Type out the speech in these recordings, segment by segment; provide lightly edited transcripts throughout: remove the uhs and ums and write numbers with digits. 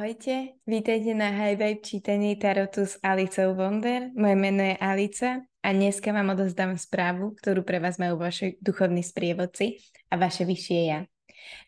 Ahojte, vítajte na High Vibe čítaní Tarotu s Alicou Wonder. Moje meno je Alica a dneska vám odozdám správu, ktorú pre vás majú vaši duchovní sprievodci a vaše vyššie ja.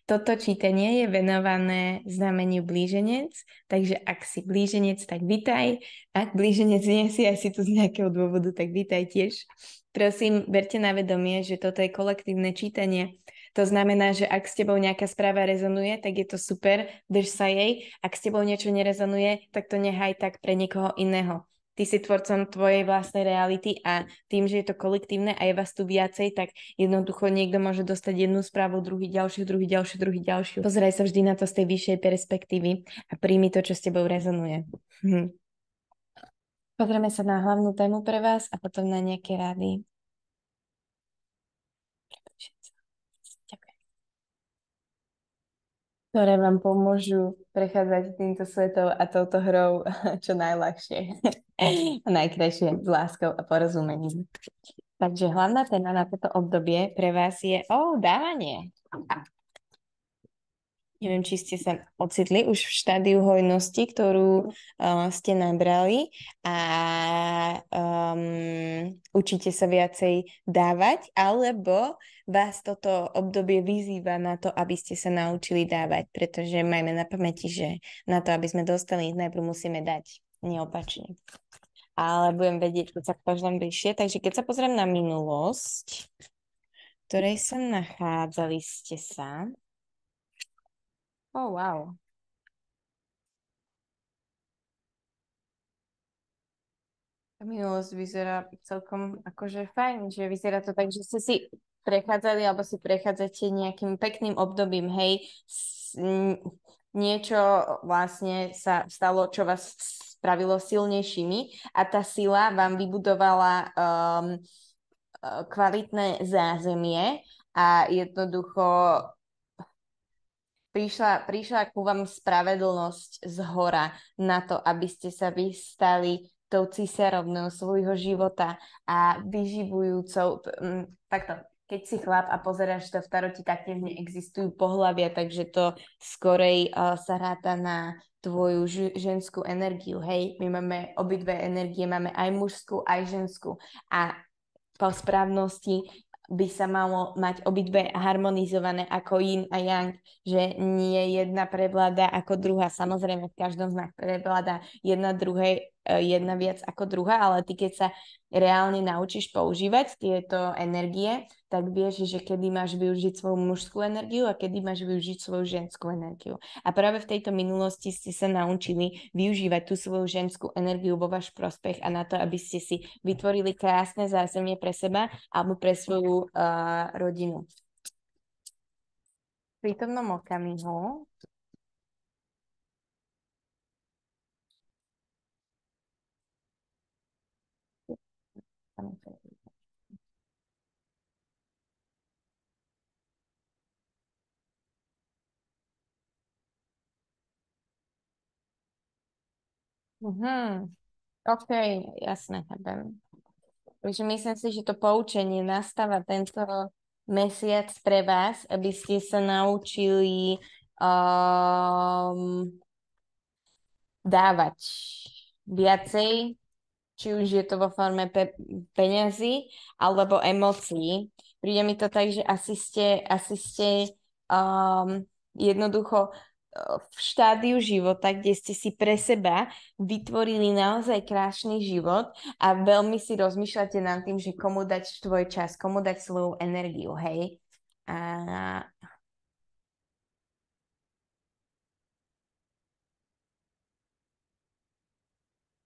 Toto čítanie je venované znameniu blíženec, takže ak si blíženec, tak vitaj. Ak blíženec nie si asi tu z nejakého dôvodu, tak vitaj tiež. Prosím, berte na vedomie, že toto je kolektívne čítanie. To znamená, že ak s tebou nejaká správa rezonuje, tak je to super, drž sa jej. Ak s tebou niečo nerezonuje, tak to nehaj tak pre niekoho iného. Ty si tvorcom tvojej vlastnej reality a tým, že je to kolektívne a je vás tu viacej, tak jednoducho niekto môže dostať jednu správu, druhý ďalšiu. Pozeraj sa vždy na to z tej vyššej perspektívy a príjmi to, čo s tebou rezonuje. Pozrieme sa na hlavnú tému pre vás a potom na nejaké rady. Ďakujem. Ktoré vám pomôžu prechádzať týmto svetom a touto hrou čo najľahšie a najkrajšie s láskou a porozumením. Takže hlavná téma na toto obdobie pre vás je dávanie. Neviem, či ste sa ocitli už v štádiu hojnosti, ktorú ste nabrali a učíte sa viacej dávať, alebo vás toto obdobie vyzýva na to, aby ste sa naučili dávať, pretože majme na pamäti, že na to, aby sme dostali, najprv musíme dať, neopačne. Ale budem vedieť, keď sa každom bližšie. Takže keď sa pozriem na minulosť, v ktorej sa nachádzali ste sa. Wow. Minulosť vyzerá celkom akože fajn, že vyzerá to tak, že ste si prechádzali alebo si prechádzate nejakým pekným obdobím, hej, niečo vlastne sa stalo, čo vás spravilo silnejšími a tá sila vám vybudovala kvalitné zázemie a jednoducho prišla ku vám spravedlnosť z hora na to, aby ste sa vy stali tou cisárovnou svojho života a vyživujúcou. Takto, keď si chlap a pozeráš to v taroti, taktiež neexistujú pohlavia, takže to skorej sa ráta na tvoju ženskú energiu. Hej, my máme obidve energie, máme aj mužskú, aj ženskú a po správnosti by sa malo mať obidve harmonizované ako yin a yang, že nie jedna prevláda ako druhá. Samozrejme, v každom z nás prevláda jedna viac ako druhá, ale ty keď sa reálne naučíš používať tieto energie, tak vieš, že kedy máš využiť svoju mužskú energiu a kedy máš využiť svoju ženskú energiu. A práve v tejto minulosti ste sa naučili využívať tú svoju ženskú energiu vo váš prospech a na to, aby ste si vytvorili krásne zázemie pre seba alebo pre svoju rodinu. V prítomnom okamihu OK, jasné, chápem. Takže myslím si, že to poučenie nastáva tento mesiac pre vás, aby ste sa naučili dávať viacej, či už je to vo forme peňazí alebo emócií. Príde mi to tak, že asi ste jednoducho v štádiu života, kde ste si pre seba vytvorili naozaj krásny život a veľmi si rozmýšľate nad tým, že komu dať tvoj čas, komu dať svoju energiu, hej?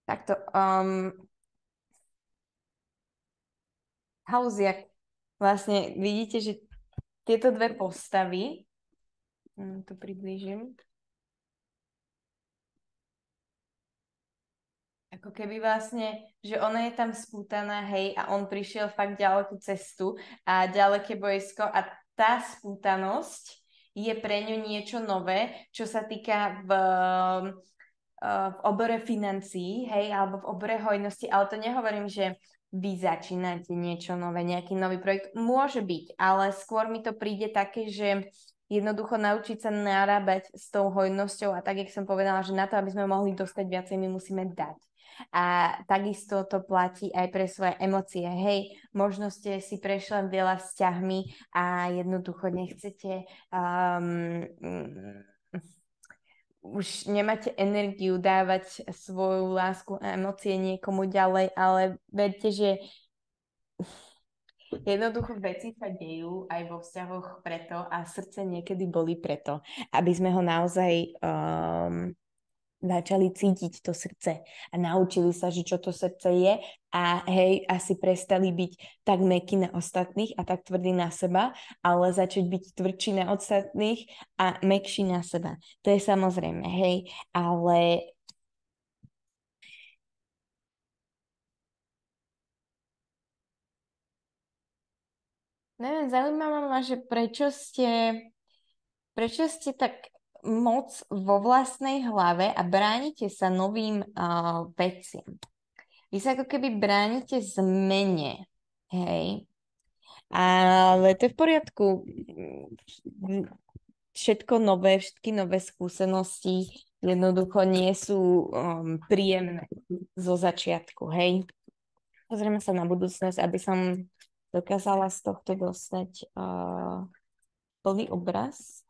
Takto, Hausiak, vlastne vidíte, že tieto dve postavy, tu priblížim, ako keby vlastne, že ona je tam spútaná, hej, a on prišiel fakt ďalekú cestu a ďaleké boisko a tá spútanosť je pre ňu niečo nové, čo sa týka v obore financií, hej, alebo v obore hojnosti, ale to nehovorím, že vy začínate niečo nové, nejaký nový projekt. Môže byť, ale skôr mi to príde také, že jednoducho naučiť sa narábať s tou hojnosťou a tak, jak som povedala, že na to, aby sme mohli dostať viacej, my musíme dať. A takisto to platí aj pre svoje emócie. Hej, možno ste si prešli veľa vzťahmi a jednoducho nechcete už nemáte energiu dávať svoju lásku a emócie niekomu ďalej, ale verte, že jednoducho veci sa dejú aj vo vzťahoch preto a srdce niekedy boli preto, aby sme ho naozaj začali cítiť to srdce a naučili sa, že čo to srdce je a hej, asi prestali byť tak mäkkí na ostatných a tak tvrdí na seba, ale začať byť tvrdší na ostatných a mäkší na seba. To je samozrejme, hej, ale neviem, zaujímavá ma, že prečo ste tak moc vo vlastnej hlave a bránite sa novým veciam. Vy sa ako keby bránite zmene, hej. Ale to je v poriadku. Všetko nové, všetky nové skúsenosti jednoducho nie sú príjemné zo začiatku, hej. Pozrieme sa na budúcnosť, aby som dokázala z tohto dostať plný obraz.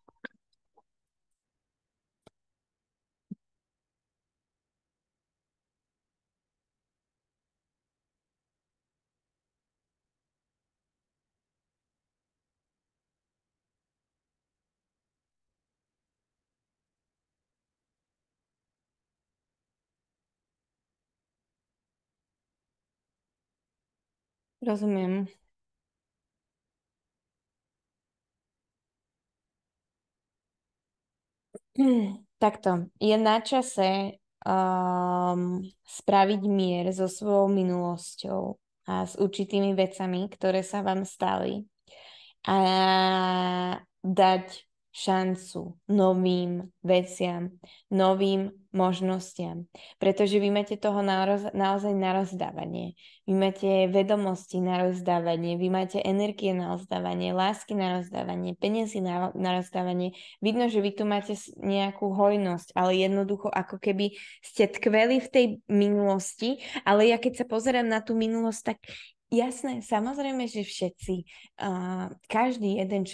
Rozumiem. Takto, je na čase spraviť mier so svojou minulosťou a s určitými vecami, ktoré sa vám stali a dať šancu novým veciam, novým možnostiam. Pretože vy máte toho naozaj na rozdávanie. Vy máte vedomosti na rozdávanie, vy máte energie na rozdávanie, lásky na rozdávanie, peniazy na rozdávanie. Vidno, že vy tu máte nejakú hojnosť, ale jednoducho ako keby ste tkveli v tej minulosti, ale ja keď sa pozerám na tú minulosť, tak jasné, samozrejme, že všetci, každý jeden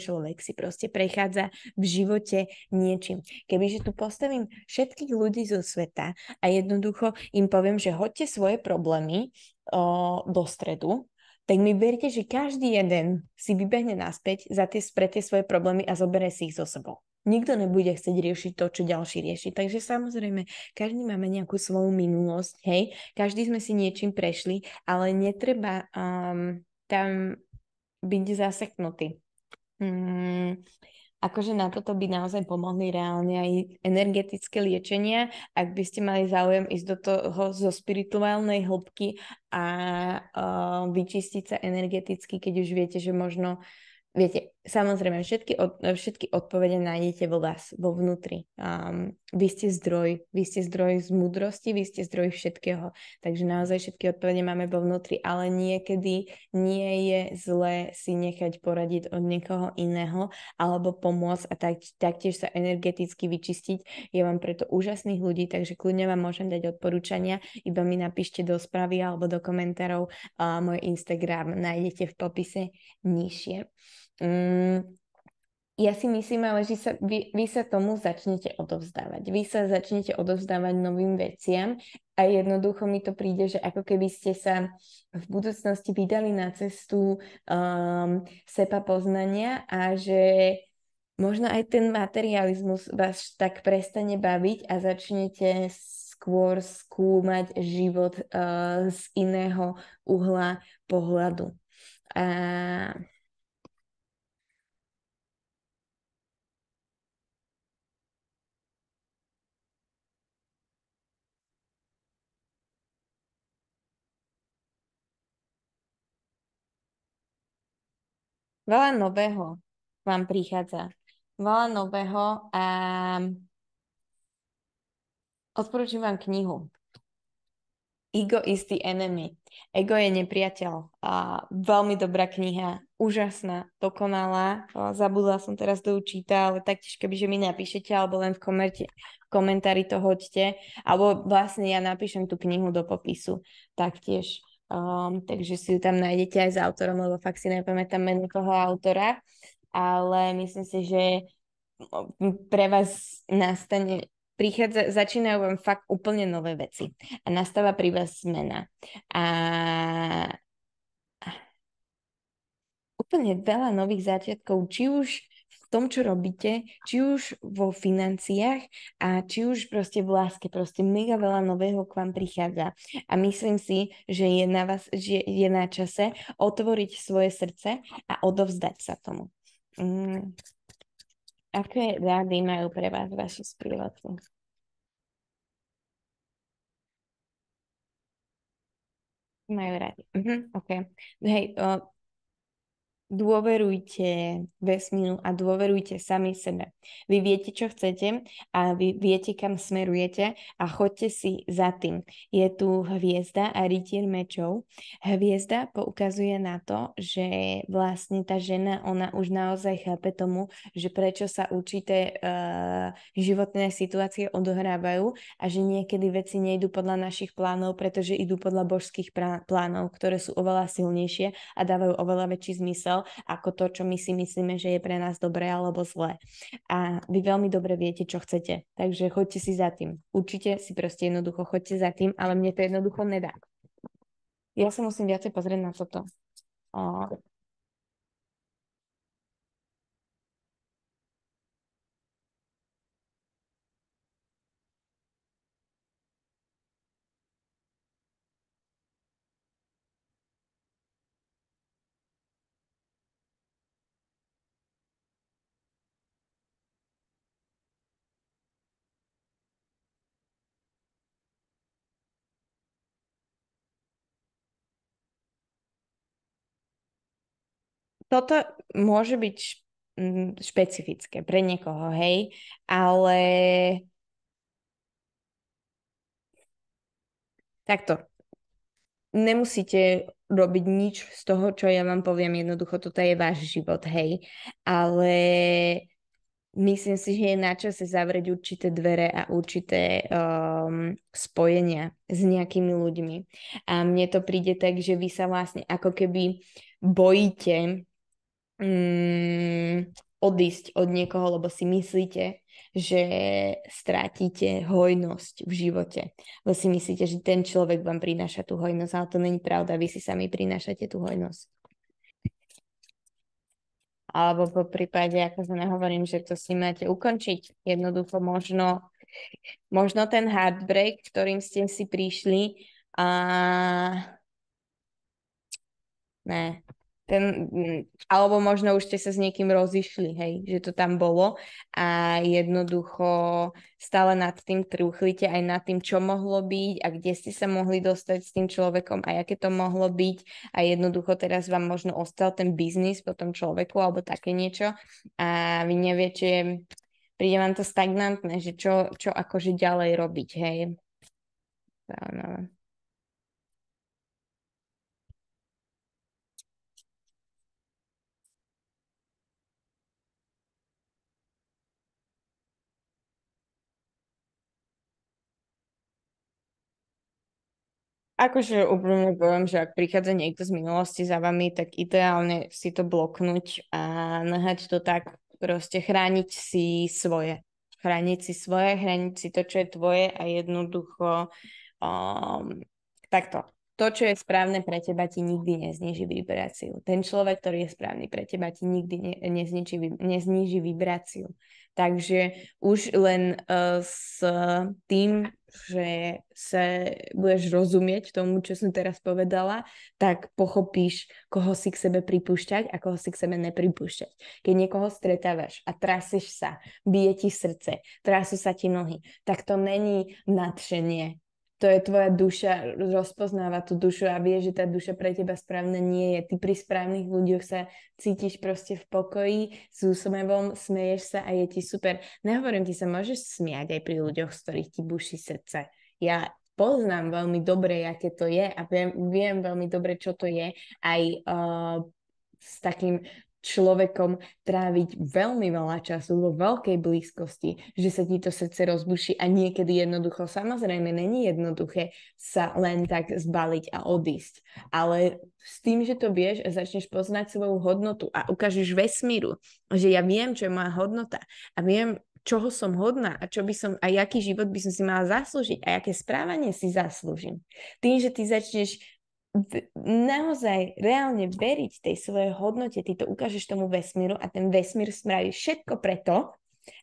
človek si proste prechádza v živote niečím. Kebyže tu postavím všetkých ľudí zo sveta a jednoducho im poviem, že hoďte svoje problémy do stredu, tak mi verte, že každý jeden si vybehne naspäť pre tie svoje problémy a zoberie si ich so sebou. Nikto nebude chcieť riešiť to, čo ďalší rieši. Takže samozrejme, každý máme nejakú svoju minulosť, hej, každý sme si niečím prešli, ale netreba tam byť zaseknutý. Akože na toto by naozaj pomohli reálne aj energetické liečenia, ak by ste mali záujem ísť do toho zo spirituálnej hĺbky a vyčistiť sa energeticky, keď už viete, že možno viete, samozrejme, všetky odpovede nájdete vo vás, vo vnútri. Vy ste zdroj z múdrosti, vy ste zdroj všetkého. Takže naozaj všetky odpovede máme vo vnútri, ale niekedy nie je zlé si nechať poradiť od niekoho iného alebo pomôcť a taktiež sa energeticky vyčistiť. Ja mám preto úžasných ľudí, takže kľudne vám môžem dať odporúčania, iba mi napíšte do správy alebo do komentárov. Môj Instagram nájdete v popise nižšie. Ja si myslím, ale že vy sa tomu začnete odovzdávať. Vy sa začnete odovzdávať novým veciam a jednoducho mi to príde, že ako keby ste sa v budúcnosti vydali na cestu seba poznania a že možno aj ten materializmus vás tak prestane baviť a začnete skôr skúmať život z iného uhla pohľadu. Veľa nového vám prichádza. Veľa nového a odporúčam vám knihu. Ego is the enemy. Ego je nepriateľ. Veľmi dobrá kniha. úžasná, dokonalá. Zabudla som teraz to učíta, ale taktiež kebyže mi napíšete, alebo len v komentári to hoďte, alebo vlastne ja napíšem tú knihu do popisu taktiež. Takže si ju tam nájdete aj s autorom, lebo fakt si nepamätám meno toho autora, ale myslím si, že pre vás začínajú vám fakt úplne nové veci a nastáva pri vás zmena. A úplne veľa nových začiatkov, či už v tom, čo robíte, či už vo financiách a či už proste v láske, proste mega veľa nového k vám prichádza. A myslím si, že je na vás, že je na čase otvoriť svoje srdce a odovzdať sa tomu. Aké rady majú pre vás vaši sprievodci? Majú rady. OK. Hej, dôverujte vesmíru a dôverujte sami sebe. Vy viete, čo chcete a vy viete, kam smerujete a choďte si za tým. Je tu hviezda a rytier mečov. Hviezda poukazuje na to, že vlastne tá žena, ona už naozaj chápe tomu, že prečo sa určité životné situácie odohrávajú a že niekedy veci nejdú podľa našich plánov, pretože idú podľa božských plánov, ktoré sú oveľa silnejšie a dávajú oveľa väčší zmysel ako to, čo my si myslíme, že je pre nás dobré alebo zlé. A vy veľmi dobre viete, čo chcete. Takže choďte si za tým. Určite si proste jednoducho choďte za tým, ale mne to jednoducho nedá. Ja sa musím viacej pozrieť na toto. Toto môže byť špecifické pre niekoho, hej, ale takto. Nemusíte robiť nič z toho, čo ja vám poviem. Jednoducho, toto je váš život, hej. Ale myslím si, že je na čase zavrieť určité dvere a určité spojenia s nejakými ľuďmi. A mne to príde tak, že vy sa vlastne ako keby bojíte odísť od niekoho, lebo si myslíte, že strátite hojnosť v živote. Lebo si myslíte, že ten človek vám prináša tú hojnosť, ale to není pravda, vy si sami prinášate tú hojnosť. Alebo po prípade, ako sa nehovorím, že to si máte ukončiť. Jednoducho možno ten heartbreak, ktorým ste si prišli a ne, alebo možno už ste sa s niekým rozišli, hej, že to tam bolo a jednoducho stále nad tým trúchlite aj nad tým, čo mohlo byť a kde ste sa mohli dostať s tým človekom a aké to mohlo byť a jednoducho teraz vám možno ostal ten biznis po tom človeku alebo také niečo a vy neviete, príde vám to stagnantné, že čo akože ďalej robiť, hej. No. Akože úplne poviem, že ak prichádza niekto z minulosti za vami, tak ideálne si to bloknúť a nehať to tak, proste chrániť si svoje. Chrániť si to, čo je tvoje a jednoducho takto. To, čo je správne pre teba, ti nikdy nezniží vibráciu. Ten človek, ktorý je správny pre teba, ti nikdy nezniží vibráciu. Takže už len s tým, že sa budeš rozumieť tomu, čo som teraz povedala, tak pochopíš, koho si k sebe pripúšťať a koho si k sebe nepripúšťať. Keď niekoho stretávaš a traseš sa, bije ti srdce, trasú sa ti nohy, tak to není nadšenie. To je tvoja duša, rozpoznáva tú dušu a vie, že tá duša pre teba správna nie je. Ty pri správnych ľuďoch sa cítiš proste v pokoji, s úsmevom, smeješ sa a je ti super. Nehovorím ti sa, môžeš smiať aj pri ľuďoch, z ktorých ti buší srdce. Ja poznám veľmi dobre, aké to je a viem veľmi dobre, čo to je. Aj s takým človekom tráviť veľmi veľa času vo veľkej blízkosti, že sa ti to srdce rozbuší a niekedy jednoducho, samozrejme, není jednoduché sa len tak zbaliť a odísť. Ale s tým, že to vieš a začneš poznať svoju hodnotu a ukážeš vesmíru, že ja viem, čo je moja hodnota a viem, čoho som hodná a čo by som, a aký život by som si mala zaslúžiť a aké správanie si zaslúžim. Tým, že ty začneš naozaj reálne veriť tej svojej hodnote, ty to ukážeš tomu vesmíru a ten vesmír spraví všetko preto,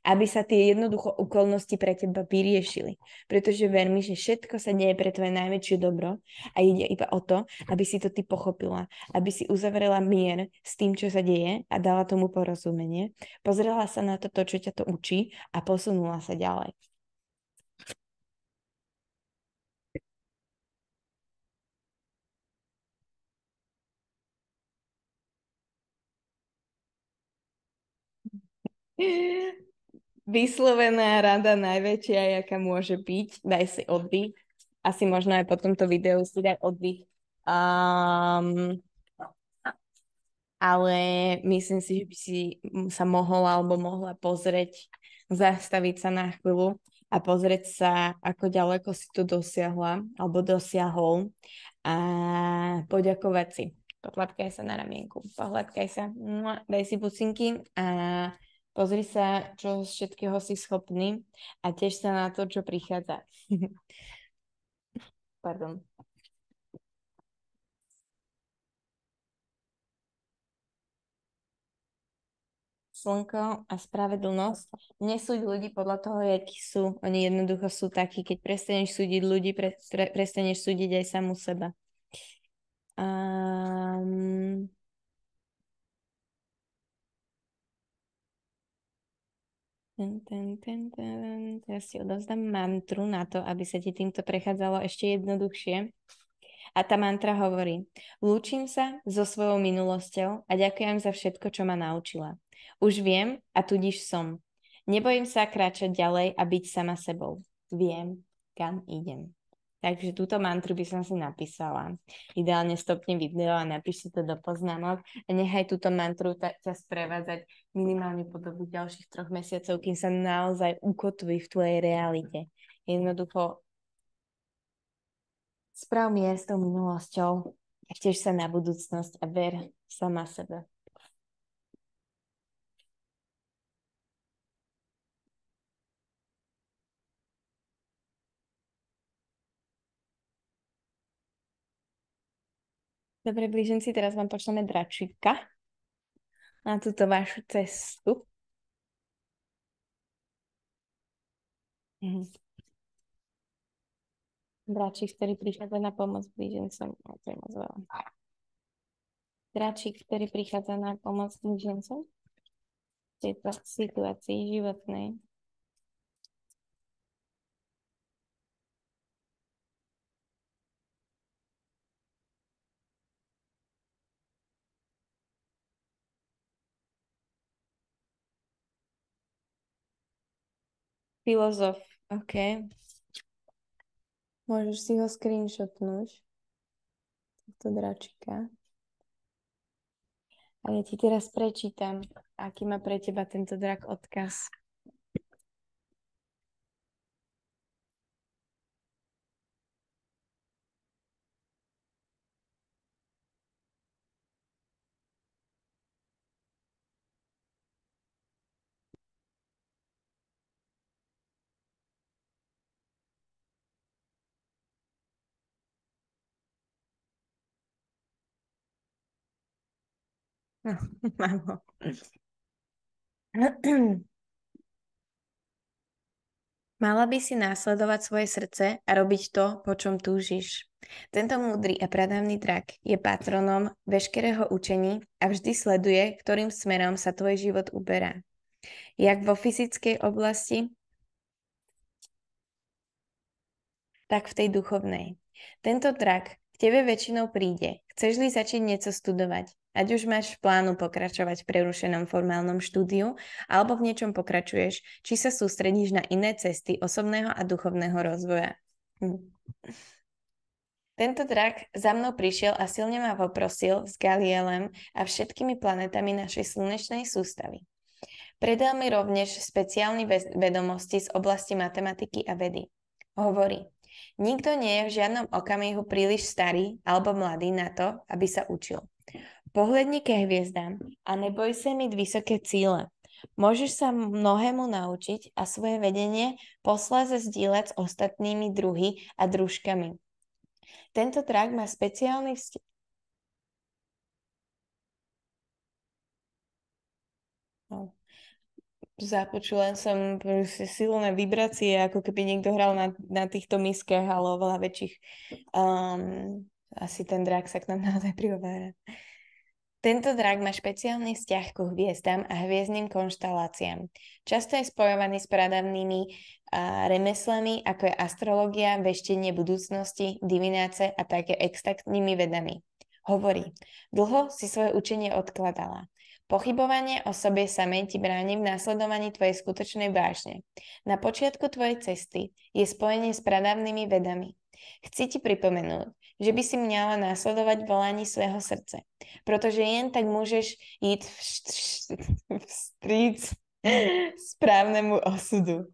aby sa tie jednoducho okolnosti pre teba vyriešili. Pretože ver mi, že všetko sa deje pre tvoje najväčšie dobro a ide iba o to, aby si to ty pochopila, aby si uzavrela mier s tým, čo sa deje a dala tomu porozumenie, pozrela sa na to, čo ťa to učí a posunula sa ďalej. Vyslovená rada najväčšia, jaká môže byť, daj si oddych. Asi možno aj po tomto videu si daj oddych. Ale myslím si, že by si sa mohla alebo mohla pozrieť, zastaviť sa na chvíľu a pozrieť sa, ako ďaleko si to dosiahla alebo dosiahol a poďakovať si. Pohľadkaj sa na ramienku, pohľadkaj sa, daj si pucinky a pozri sa, čo z všetkého si schopný a tiež sa na to, čo prichádza. Pardon. Slnko a spravedlnosť. Nesúď ľudí podľa toho, akí sú. Oni jednoducho sú takí. Keď prestaneš súdiť ľudí, prestaneš súdiť aj samú seba. Teraz si odovzdám mantru na to, aby sa ti týmto prechádzalo ešte jednoduchšie. A tá mantra hovorí: lúčim sa so svojou minulosťou a ďakujem za všetko, čo ma naučila. Už viem a tudíž som. Nebojím sa kráčať ďalej a byť sama sebou. Viem, kam idem. Takže túto mantru by som si napísala. Ideálne stopne video a napíš si to do poznámok a nechaj túto mantru ťa sprevádzať minimálne po dobu ďalších 3 mesiacov, kým sa naozaj ukotví v tvojej realite. Jednoducho sprav mier s tou minulosťou a tiež sa na budúcnosť a ver sama sebe. Dobre, blíženci, teraz vám pošleme dračíka na túto vašu cestu. Dračík, ktorý prichádza na pomoc blížencom. To je moc veľa. Dračík, ktorý prichádza na pomoc blížencom v tejto situácii životnej. Filozof, OK. Môžeš si ho screenshotnúť. Tohto dračíka. A ja ti teraz prečítam, aký má pre teba tento drak odkaz. No, mám ho. Mala by si následovať svoje srdce a robiť to, po čom túžiš. Tento múdry a pradávny drak je patronom veškerého učení a vždy sleduje, ktorým smerom sa tvoj život uberá. Jak vo fyzickej oblasti, tak v tej duchovnej. Tento drak k tebe väčšinou príde. Chceš-li začať niečo studovať? Ať už máš v plánu pokračovať v prerušenom formálnom štúdiu, alebo v niečom pokračuješ, či sa sústredíš na iné cesty osobného a duchovného rozvoja. Tento drak za mnou prišiel a silne ma poprosil s Galielem a všetkými planetami našej slnečnej sústavy. Predal mi rovnež špeciálne vedomosti z oblasti matematiky a vedy. Hovorí, nikto nie je v žiadnom okamihu príliš starý alebo mladý na to, aby sa učil. Pohľadni ke hviezdám a neboj sa mať vysoké cíle. Môžeš sa mnohému naučiť a svoje vedenie posléze zdieľať s ostatnými druhy a družkami. Tento drak má špeciálny Započula som proste silné vibrácie, ako keby niekto hral na týchto miskách, ale oveľa väčších. Asi ten drak sa k nám naozaj prihovára. Tento drak má špeciálny vzťah ku hviezdam a hviezdnym konštaláciám. Často je spojovaný s pradavnými remeslami, ako je astrológia, veštenie budúcnosti, divináce a také extraktnými vedami. Hovorí, dlho si svoje učenie odkladala. Pochybovanie o sebe samej ti bráni v následovaní tvojej skutočnej vášne. Na počiatku tvojej cesty je spojenie s pradávnymi vedami. Chci ti pripomenúť, že by si mala následovať volanie svojho srdce, pretože jen tak môžeš ísť vstríc správnemu osudu.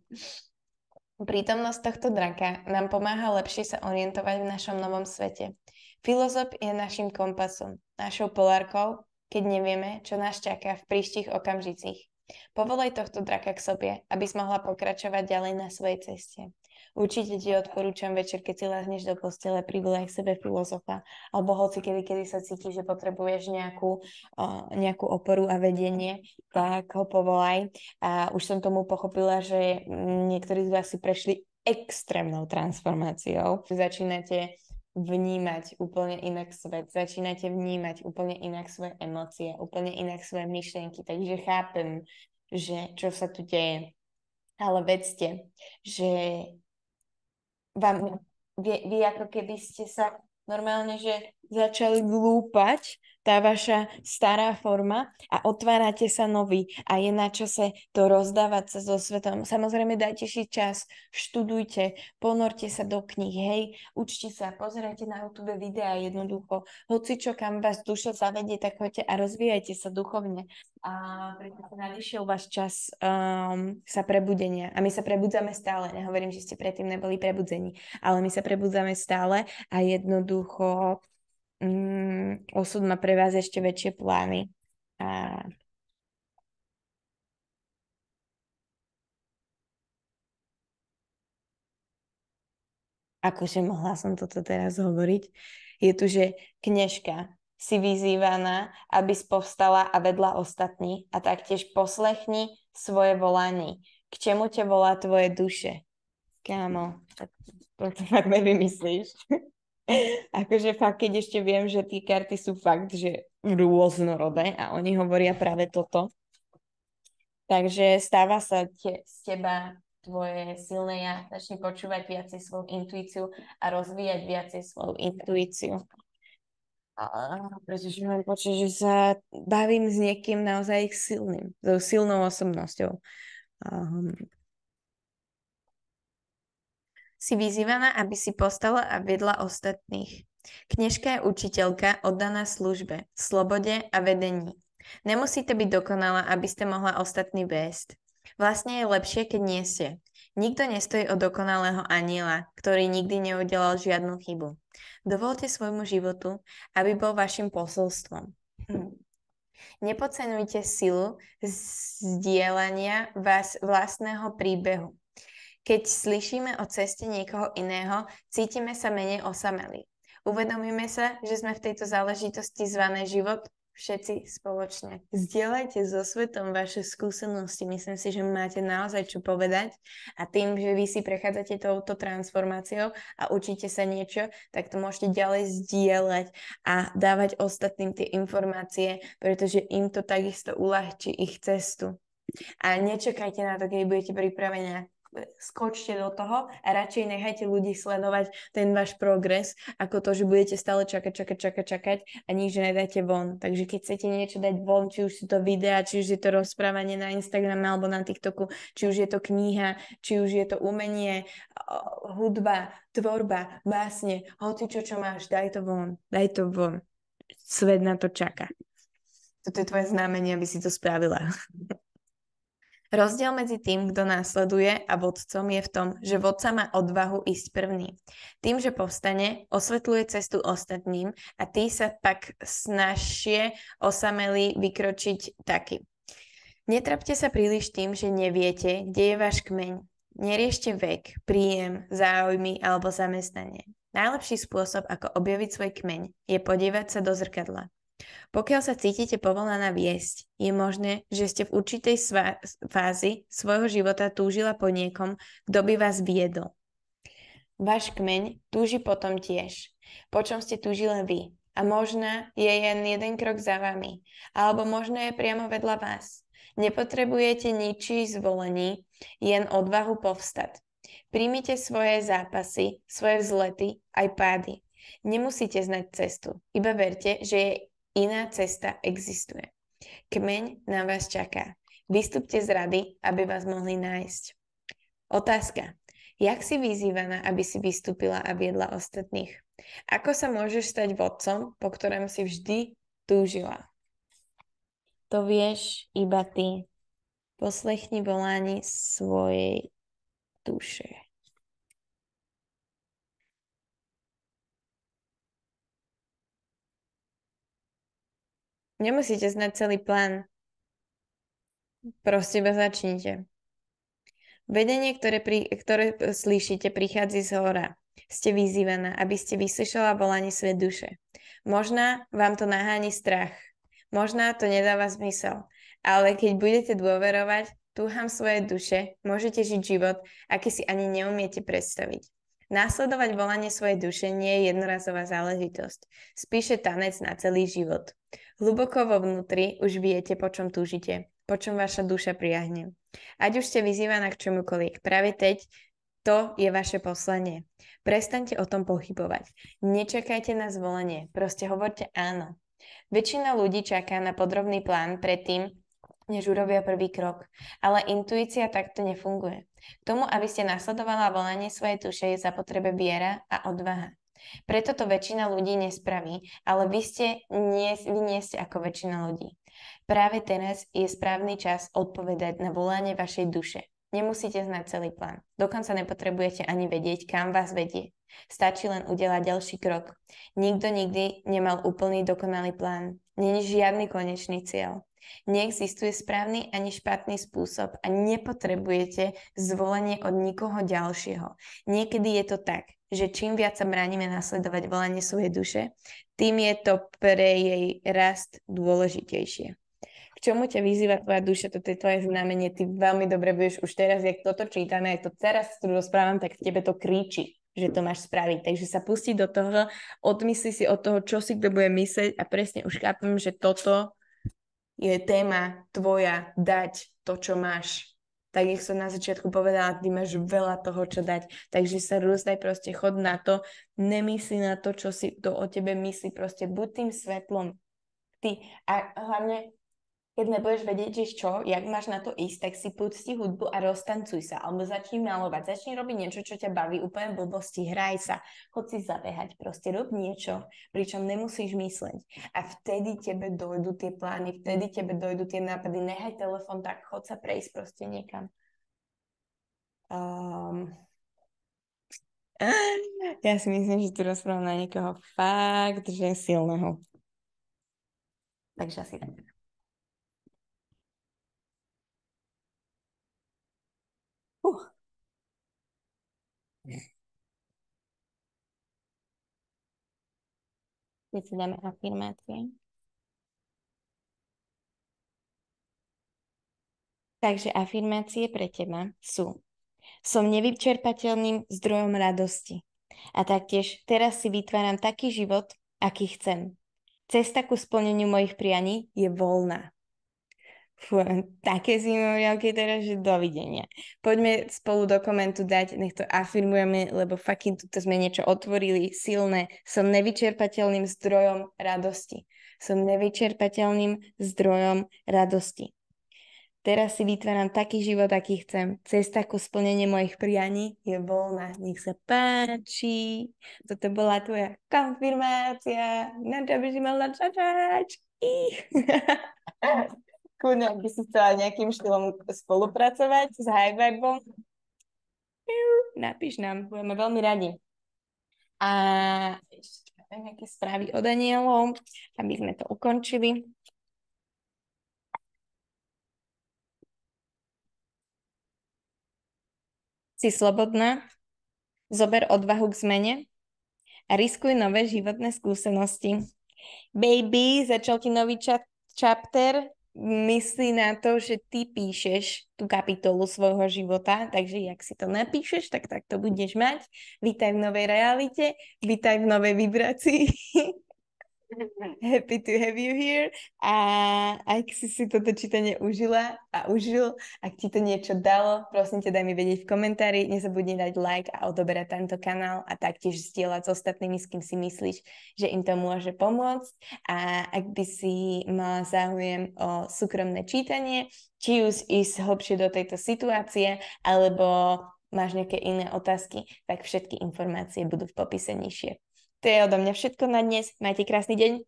Prítomnosť tohto draka nám pomáha lepšie sa orientovať v našom novom svete. Filozof je našim kompasom, našou polárkou, keď nevieme, čo nás čaká v príštich okamžicích. Povolaj tohto draka k sobie, aby si mohla pokračovať ďalej na svojej ceste. Určite ti odporúčam večer, keď si lehneš do postele, privolaj k sebe filozofa, alebo hoci kedy sa cítiš, že potrebuješ nejakú oporu a vedenie, tak ho povolaj. A už som tomu pochopila, že niektorí z vás si prešli extrémnou transformáciou. Začínate vnímať úplne inak svet, začínate vnímať úplne inak svoje emócie, úplne inak svoje myšlienky, takže chápem, že čo sa tu deje. Ale vedzte, že vy ako keby ste sa normálne, že začali glúpať tá vaša stará forma a otvárate sa nový a je na čase to rozdávať sa so svetom. Samozrejme dajte si čas, študujte, ponorte sa do kníh, hej, učte sa, pozerajte na YouTube videá jednoducho, hoci čo kam vás duša zavedie, tak choďte a rozvíjajte sa duchovne. A pretože nadišiel váš čas sa prebudenia. A my sa prebudzame stále. Nehovorím, že ste predtým neboli prebudzení, ale my sa prebudzame stále a jednoducho osud má pre vás ešte väčšie plány. A akože mohla som toto teraz hovoriť, je tu, že kňažka si vyzývaná, aby povstala a vedla ostatní a taktiež poslechni svoje volanie. K čemu ťa volá tvoje duše? Kámo, to fakt nevymyslíš. Akože fakt, keď ešte viem, že tie karty sú fakt, že rôznorodé a oni hovoria práve toto. Takže stáva sa z teba tvoje silné ja, začni počúvať viacej svoju intuíciu a rozvíjať viacej svoju intuíciu. Pretože mám pocit, že sa bavím s niekým naozaj silným, so silnou osobnosťou. Si vyzývaná, aby si postala a viedla ostatných. Kňažka je učiteľka oddaná službe, slobode a vedení. Nemusíte byť dokonalá, aby ste mohla ostatní viesť. Vlastne je lepšie, keď nie ste. Nikto nestojí o dokonalého aniela, ktorý nikdy neudelal žiadnu chybu. Dovolte svojmu životu, aby bol vašim posolstvom. Nepodceňujte silu zdieľania vlastného príbehu. Keď slyšíme o ceste niekoho iného, cítime sa menej osamelí. Uvedomíme sa, že sme v tejto záležitosti zvané život všetci spoločne. Zdieľajte so svetom vaše skúsenosti. Myslím si, že máte naozaj čo povedať a tým, že vy si prechádzate touto transformáciou a učíte sa niečo, tak to môžete ďalej zdieľať a dávať ostatným tie informácie, pretože im to takisto uľahčí ich cestu. A nečakajte na to, keď budete pripravená. skočte do toho a radšej nechajte ľudí sledovať ten váš progres, ako to, že budete stále čakať a nič nedáte von. Takže keď chcete niečo dať von, či už sú to videá, či už je to rozprávanie na Instagrame alebo na TikToku, či už je to kniha, či už je to umenie, hudba, tvorba, básne, hoci čo máš, daj to von. Svet na to čaká. Toto je tvoje znamenie, aby si to spravila. Rozdiel medzi tým, kto následuje a vodcom je v tom, že vodca má odvahu ísť prvný. Tým, že povstane, osvetľuje cestu ostatným a tí sa pak snažie osamelí vykročiť taky. Netrapte sa príliš tým, že neviete, kde je váš kmeň. Neriešte vek, príjem, záujmy alebo zamestnanie. Najlepší spôsob, ako objaviť svoj kmeň, je podívať sa do zrkadla. Pokiaľ sa cítite povolaná viesť, je možné, že ste v určitej fázi svojho života túžila po niekom, kto by vás viedol. Váš kmeň túži potom tiež, po čom ste túžili vy. A možno je jen jeden krok za vami, alebo možno je priamo vedľa vás. Nepotrebujete ničí zvolení, jen odvahu povstať. Príjmite svoje zápasy, svoje vzlety, aj pády. Nemusíte znať cestu, iba verte, že je iná cesta existuje. Kmeň na vás čaká. Vystúpte z rady, aby vás mohli nájsť. Otázka. Jak si vyzývaná, aby si vystúpila a viedla ostatných? Ako sa môžeš stať vodcom, po ktorom si vždy túžila? To vieš iba ty. Poslechni volání svojej duše. Nemusíte znať celý plán. Proste iba začnite. Vedenie, ktoré slyšíte, prichádza z hora. Ste vyzývaná, aby ste vyslyšala volanie svojej duše. Možná vám to naháni strach. Možná to nedáva zmysel. Ale keď budete dôverovať túham svojej duše, môžete žiť život, aký si ani neumiete predstaviť. Následovať volanie svojej duše nie je jednorazová záležitosť. Spíše tanec na celý život. Hlboko vo vnútri už viete, po čom túžite, po čom vaša duša priahne. Ať už ste vyzývaná k čomukoľvek, práve teď to je vaše poslanie. Prestaňte o tom pochybovať. Nečakajte na zvolenie, proste hovorte áno. Väčšina ľudí čaká na podrobný plán predtým, než urobia prvý krok. Ale intuícia takto nefunguje. K tomu, aby ste nasledovala volanie svojej duše, je zapotrebe viera a odvaha. Preto to väčšina ľudí nespraví, ale vy nie ste ako väčšina ľudí. Práve teraz je správny čas odpovedať na volanie vašej duše. Nemusíte znať celý plán. Dokonca nepotrebujete ani vedieť, kam vás vedie. Stačí len udelať ďalší krok. Nikto nikdy nemal úplný dokonalý plán. Není žiadny konečný cieľ. Neexistuje správny ani špatný spôsob a nepotrebujete zvolenie od nikoho ďalšieho. Niekedy je to tak, že čím viac sa bránime nasledovať volanie svojej duše, tým je to pre jej rast dôležitejšie. K čomu ťa vyzýva tvoja duša, toto je tvoje znamenie, ty veľmi dobre budeš už teraz, jak toto čítame, jak to teraz tu rozprávam, tak v tebe to kričí, že to máš spraviť. Takže sa pusti do toho, odmysli si od toho, čo si kto bude myslieť a presne už chápem, že toto je téma tvoja, dať to, čo máš. Tak, jak som na začiatku povedala, ty máš veľa toho, čo dať. Takže sa rozdaj, proste chod na to, nemysli na to, čo si to o tebe myslí, proste buď tým svetlom. Ty. A hlavne, keď nebudeš vedieť, že čo, jak máš na to ísť, tak si pusti hudbu a roztancuj sa, alebo začni malovať, začni robiť niečo, čo ťa baví, úplne blbosti, hraj sa, chod si zabehať, proste rob niečo, pričom nemusíš mysleť. A vtedy tebe dojdú tie plány, vtedy tebe dojdú tie nápady, nehaj telefon tak, chod sa prejsť proste niekam. Ja si myslím, že tu rozprávam na niekoho fakt, že silného. Takže asi tak. Keď si dáme afirmácie. Takže afirmácie pre teba sú: som nevyčerpateľným zdrojom radosti. A taktiež teraz si vytváram taký život, aký chcem. Cesta ku splneniu mojich prianí je voľná. Fú, také si memoriálky teraz, že dovidenia. Poďme spolu do komentu dať, nech to afirmujeme, lebo fucking tuto sme niečo otvorili, silné. Som nevyčerpateľným zdrojom radosti. Som nevyčerpateľným zdrojom radosti. Teraz si vytváram taký život, aký chcem. Cesta ku splneniu mojich prianí je voľná. Nech sa páči. Toto bola tvoja konfirmácia. Na to by si mala začať. Kľudne, ak by si chcela nejakým štýlom spolupracovať s High Vibom, napíš nám, budeme veľmi radi. A ešte nejaké správy od Danielov, aby sme to ukončili. Si slobodná, zober odvahu k zmene a riskuj nové životné skúsenosti. Baby, začal ti nový chapter, myslí na to, že ty píšeš tú kapitolu svojho života, takže jak si to napíšeš, tak to budeš mať. Vítaj v novej realite, vítaj v novej vibrácii. Happy to have you here. A ak si toto čítanie užila a užil, ak ti to niečo dalo, prosím ťa, daj mi vedieť v komentári. Nezabudni dať like a odoberať tento kanál a taktiež zdieľať s ostatnými, s kým si myslíš, že im to môže pomôcť. A ak by si mala záujem o súkromné čítanie, či už ísť hlbšie do tejto situácie, alebo máš nejaké iné otázky, tak všetky informácie budú v popise nižšie. To je odo mňa všetko na dnes. Majte krásny deň.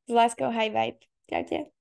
S láskou, High Vibe. Čaute.